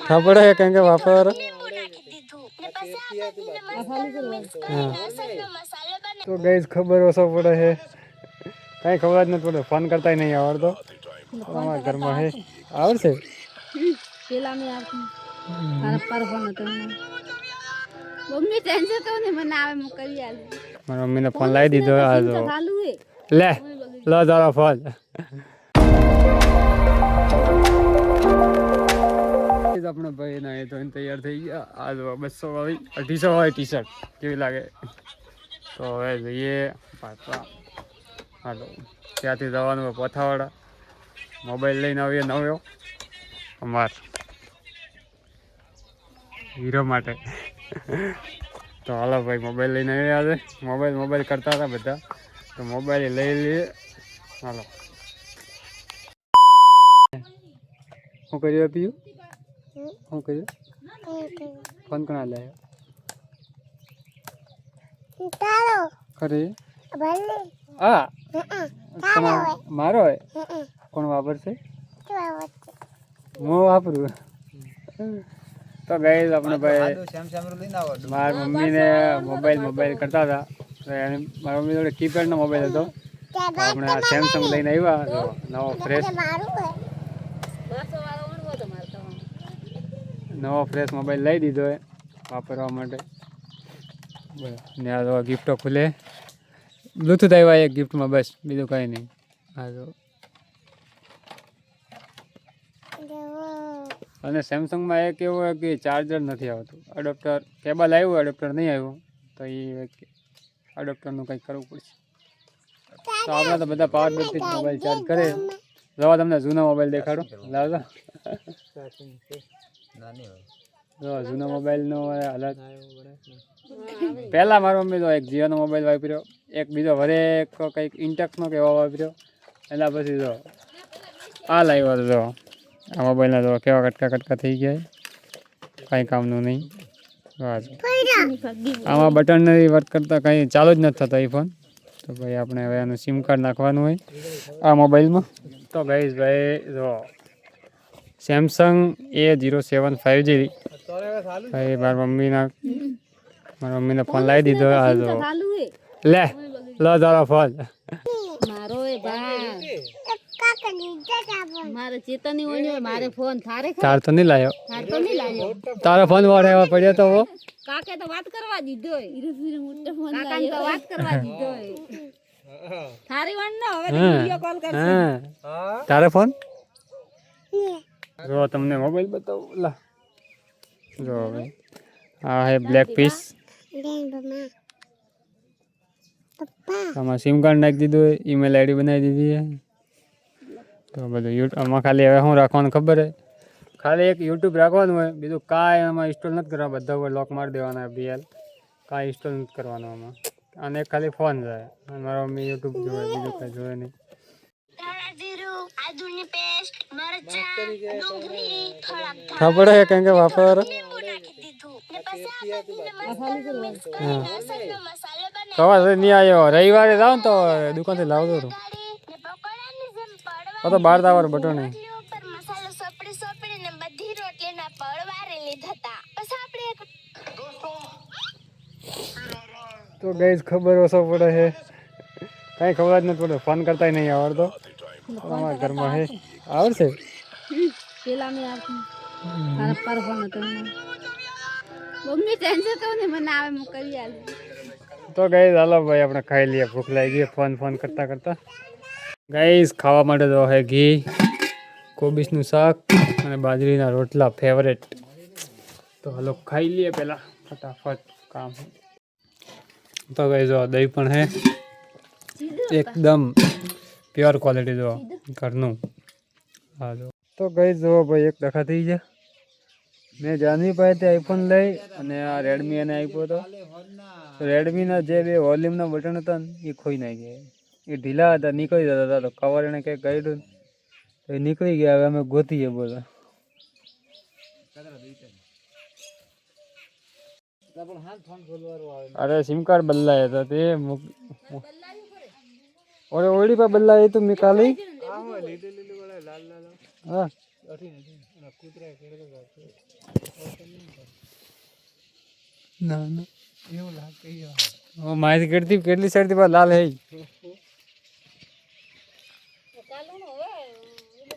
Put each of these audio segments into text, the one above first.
ખબર હે કેમ કે વાપર તો ગઈસ ખબર ઓછો પડે છે કઈ ખબર જ નથી પડે ફોન કરતા નહીં આવડતો અમારા ઘરમાં હે આવડશે પેલા મે આવતી તારા પર ફોન હતો મમ્મી ટેન્શન તો ને મને આવે હું કરી આલું મારા મમ્મીને ફોન લાવી દીધો આ જો લે લો તારો ફોન આપણે ભાઈ ના એ તો તૈયાર થઈ ગયા આ જો 200 વાળી 250 વાળી ટી શર્ટ કેવી લાગે તો હવે જઈએ પાછા હાલો ત્યાંથી જવાનું હોય પોથાવાડા મોબાઈલ લઈને આવીએ નવ્યો અમાર હીરો માટે તો હાલો ભાઈ મોબાઈલ લઈને આવ્યા છે મોબાઈલ કરતા હતા બધા તો મોબાઈલ લઈ લઈએ હાલો શું કર્યું પીયું શું કર્યું ફોન કોના લાવ્યો ખરી હા મારો હોય કોણ વાપરશે હું વાપરું તો ગઈ આપણે ભાઈ મારા મમ્મીને મોબાઈલ કરતા હતા મારા મમ્મી જોડે કીપેડનો મોબાઈલ હતો આપણે આ સેમસંગ લઈને આવ્યા નવો ફ્રેશ મોબાઈલ લઈ દીધો એ વાપરવા માટે ને આ તો ગિફ્ટો ખુલે બ્લૂટૂથ આવ્યા એક ગિફ્ટમાં બસ બીજું કંઈ નહીં હા તો અને સેમસંગમાં એક એવું હોય કે ચાર્જર નથી આવતું એડોપ્ટર કેબલ આવ્યું એડોપ્ટર નહીં આવ્યું તો એ એડોપ્ટરનું કંઈક કરવું પડશે તો આપણે તો બધા પાવર બેટથી મોબાઈલ ચાર્જ કરે જવા તમને જૂનો મોબાઈલ દેખાડો લાવજો જૂનો મોબાઈલનો હાલત પહેલાં મારો મમ્મી તો એક જીઓનો મોબાઈલ વાપર્યો એક બીજો વરે એક કંઈક ઇન્ટેક્સનો કે એવો વાપર્યો એના પછી જો આ લાવ્યો હતો જો આ મોબાઈલના જો કેવા કટકા થઈ ગયા કાંઈ કામનું નહીં આમાં બટન નથી વર્ક કરતા કંઈ ચાલુ જ નથી થતો એ ફોન તો ભાઈ આપણે હવે આનું સિમ કાર્ડ નાખવાનું હોય આ મોબાઈલમાં તો ગઈશ ભાઈ જો સેમસંગ A07 5G ભાઈ મારા મમ્મીને ફોન લાવી દીધો આ જો લે લો તારો ફોન મારો એ ભાઈ મારે ચેતની ઓની મારે ફોન તાર તો નહીં લાયો તારો ફોન વાળવા પડ્યો તો કાકે તો વાત કરવા દીધો કાકા તો વાત કરવા દીધો થારી વાન નો હવે વિડિયો કોલ કરશે તારે ફોન જો તમને મોબાઈલ બતાવું લા જો હવે આ હે બ્લેક પીસ આમાં સિમ કાર્ડ નાખી દીધું ઈમેલ આઈડી બનાવી દીધી તો બધું આમાં ખાલી હવે શું રાખવાનું ખબર હે ખાલી એક યુટ્યુબ રાખવાનું હોય બીજું કાંઈ આમાં ઇન્સ્ટોલ નથી કરવા બધા ઉપર લોક મારી દેવાના BL કાંઈ ઇન્સ્ટોલ નથી કરવાનું આમાં અને ખાલી ફોન જાય મારા મમ્મી યુટ્યુબ જોવે બીજું કંઈ જોવે નહીં ખબર હે કેમ કે વાપર કવા નહીં આવ્યો રવિવારે જાવ ને તો દુકાનથી લાવતો હતો તો 12 તાવર બટો નહીં તો ગઈસ ખબર ઓછો પડે છે કઈ ખબર જ નથી પડે ફોન કરતા નહીં આવડતો અમારા ઘરમાં હે આવડશે પેલા મે આવતી તારા પર ફોન હતો મમ્મી ટેન્શન તો ને મને આવે હું કરી આલું તો ગઈસ હાલો ભાઈ આપણે ખાઈ લઈએ ભૂખ લાગી ગઈ ફોન કરતા ગઈસ ખાવા માટે તો હે ઘી કોબીસનું શાક અને બાજરીના રોટલા ફેવરેટ તો હાલો ખાઈ લઈએ પહેલાં ફટાફટ કામ તો ગઈસ જો દહીં પણ હે એકદમ પ્યોર ક્વોલિટી જો ઘરનું હા જો તો ગઈસ જો ભાઈ એક ડખા થઈ ગયા મેં જાનવી પાસેથી આઈફોન લઈ અને આ રેડમી એને આપ્યો હતો રેડમીના જે બે વોલ્યુમના બટન હતા ને એ ખોઈ નાખ્યા એ ઢીલા હતા નીકળી જતા હતા તો કવર એને કંઈક કાઢ્યું તો એ નીકળી ગયા હવે અમે ગોતીએ બધા અરે સિમ કાર્ડ બદલાયા હતા તે ઓળી પર બદલાય તો મેં કાલે હા ના ના માહિતી કેટલી સાઈડ થી લાલ હે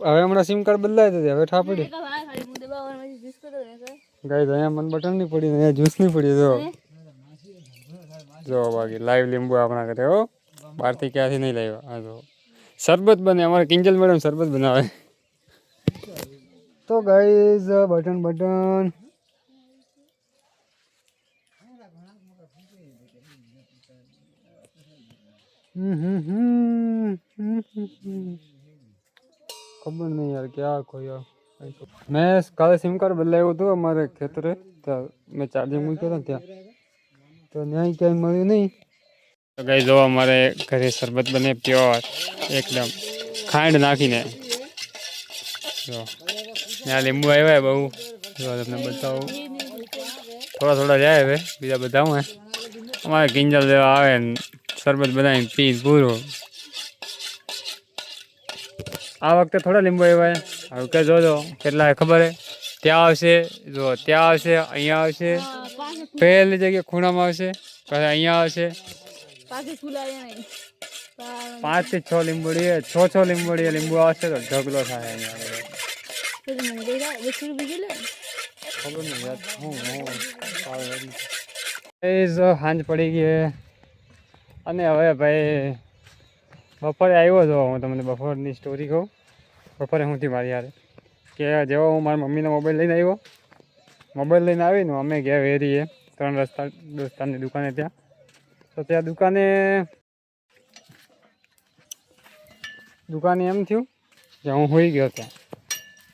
હવે હમણાં સિમ કાર્ડ બદલાય તો હવે ઠા પડી ગાઈસ અહીંયા મન બટન નહીં પડી અહીંયા જ્યુસ નહીં પડી જો બાકી લાઈવ લીંબુ આપણા ઘરે હો બહારથી ક્યાંથી નહીં લાવ્યા હા જો શરબત બને અમારે કિંજલ મેડમ શરબત બનાવે તો ગાઈસ બટન ખબર નહીં યાર ક્યાં ખોયા મેં કાલે સિમ કાર્ડ બદલાવ્યું હતું અમારે ખેતરે ત્યાં મેં ચાર્જિંગ મૂક્યો હતો ને ત્યાં તો ત્યાં ક્યાંય મળ્યું નહીં તો ગાઈસ જો અમારે ઘરે શરબત બને પ્યોર એકદમ ખાંડ નાખીને જો ત્યાં લીંબુ આવ્યા બહુ જો તમને બતાવું થોડા જાય હવે બીજા બધા હું અમારે કિંજલ જેવા આવે ને શરબત બનાવીને પી પૂરું આ વખતે થોડા લીંબુ આવ્યા હવે કે જોજો કેટલા ખબર હે ત્યાં આવશે જો ત્યાં આવશે અહીંયા આવશે પહેલી જગ્યાએ ખૂણામાં આવશે પછી અહીંયા આવશે 5 થી 6 લીંબોડી 6 લીંબોડી લીંબુ આવશે તો ઢગલો થાય અહીંયા ખબર નહીં યાર સાંજ પડી ગઈ અને હવે ભાઈ બપોરે આવ્યો છો હું તમને બપોરની સ્ટોરી કહું બપોરે હું થી મારી યાર કે જેવો હું મારા મમ્મીનો મોબાઈલ લઈને આવ્યો મોબાઈલ લઈને આવીને અમે ગયા વેરીએ 3 રસ્તા દોસ્તારની દુકાને ત્યાં તો ત્યાં દુકાને એમ થયું કે હું હોઈ ગયો ત્યાં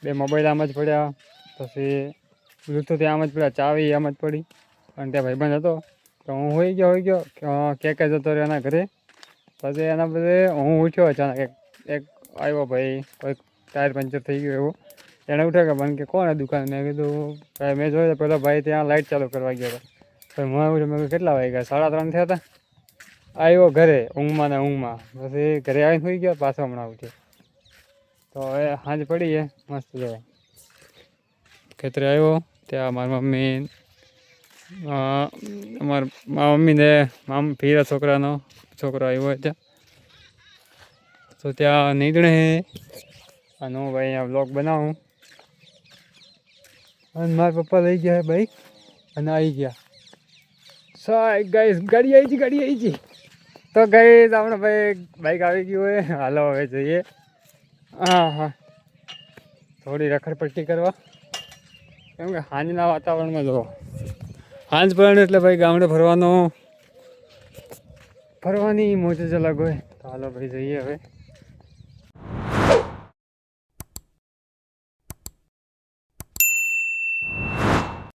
2 મોબાઈલ આમ જ પડ્યા પછી બ્લૂટૂથ આમ જ પડ્યા ચાવી આમ જ પડી અને ત્યાં ભાઈબંધ હતો તો હું હોઈ ગયો કે જતો રહ્યો એના ઘરે પછી એના બધે હું ઉઠ્યો અચાનક એક આવ્યો ભાઈ કોઈ ટાયર પંચર થઈ ગયો એવો એણે ઉઠ્યો કે બંધ કે કોણ દુકાન મેં કીધું ભાઈ મેં જોયું પેલો ભાઈ ત્યાં લાઇટ ચાલુ કરવા ગયો હતો પછી હું ઉઠ્યો મેં કેટલા વાગ્યા 3:30 થયા હતા આવ્યો ઘરે ઊંઘમાં પછી ઘરે આવીને સુઈ ગયો પાછો હમણાં ઉઠ્યો તો હવે સાંજ પડી છે મસ્ત જાય ખેતરે આવ્યો ત્યાં મારી મમ્મી મારા મમ્મીને ભીરા છોકરાનો છોકરો આવ્યો ત્યાં તો ત્યાં નીકળે અને હું ભાઈ અહીંયા બ્લોગ બનાવું અને મારા પપ્પા લઈ ગયા બાઈક અને આવી ગયા ગાઈસ ગાડી આવી ગઈ તો ગાઈસ આપણે ભાઈ બાઈક આવી ગયું હોય હાલો હવે જઈએ હા થોડી રખડપટ્ટી કરવા કેમ કે સાંજના વાતાવરણમાં જો સાંજ પડે એટલે ભાઈ ગામડે ફરવાની મોજ જ અલગ હોય તો હાલો ભાઈ જઈએ હવે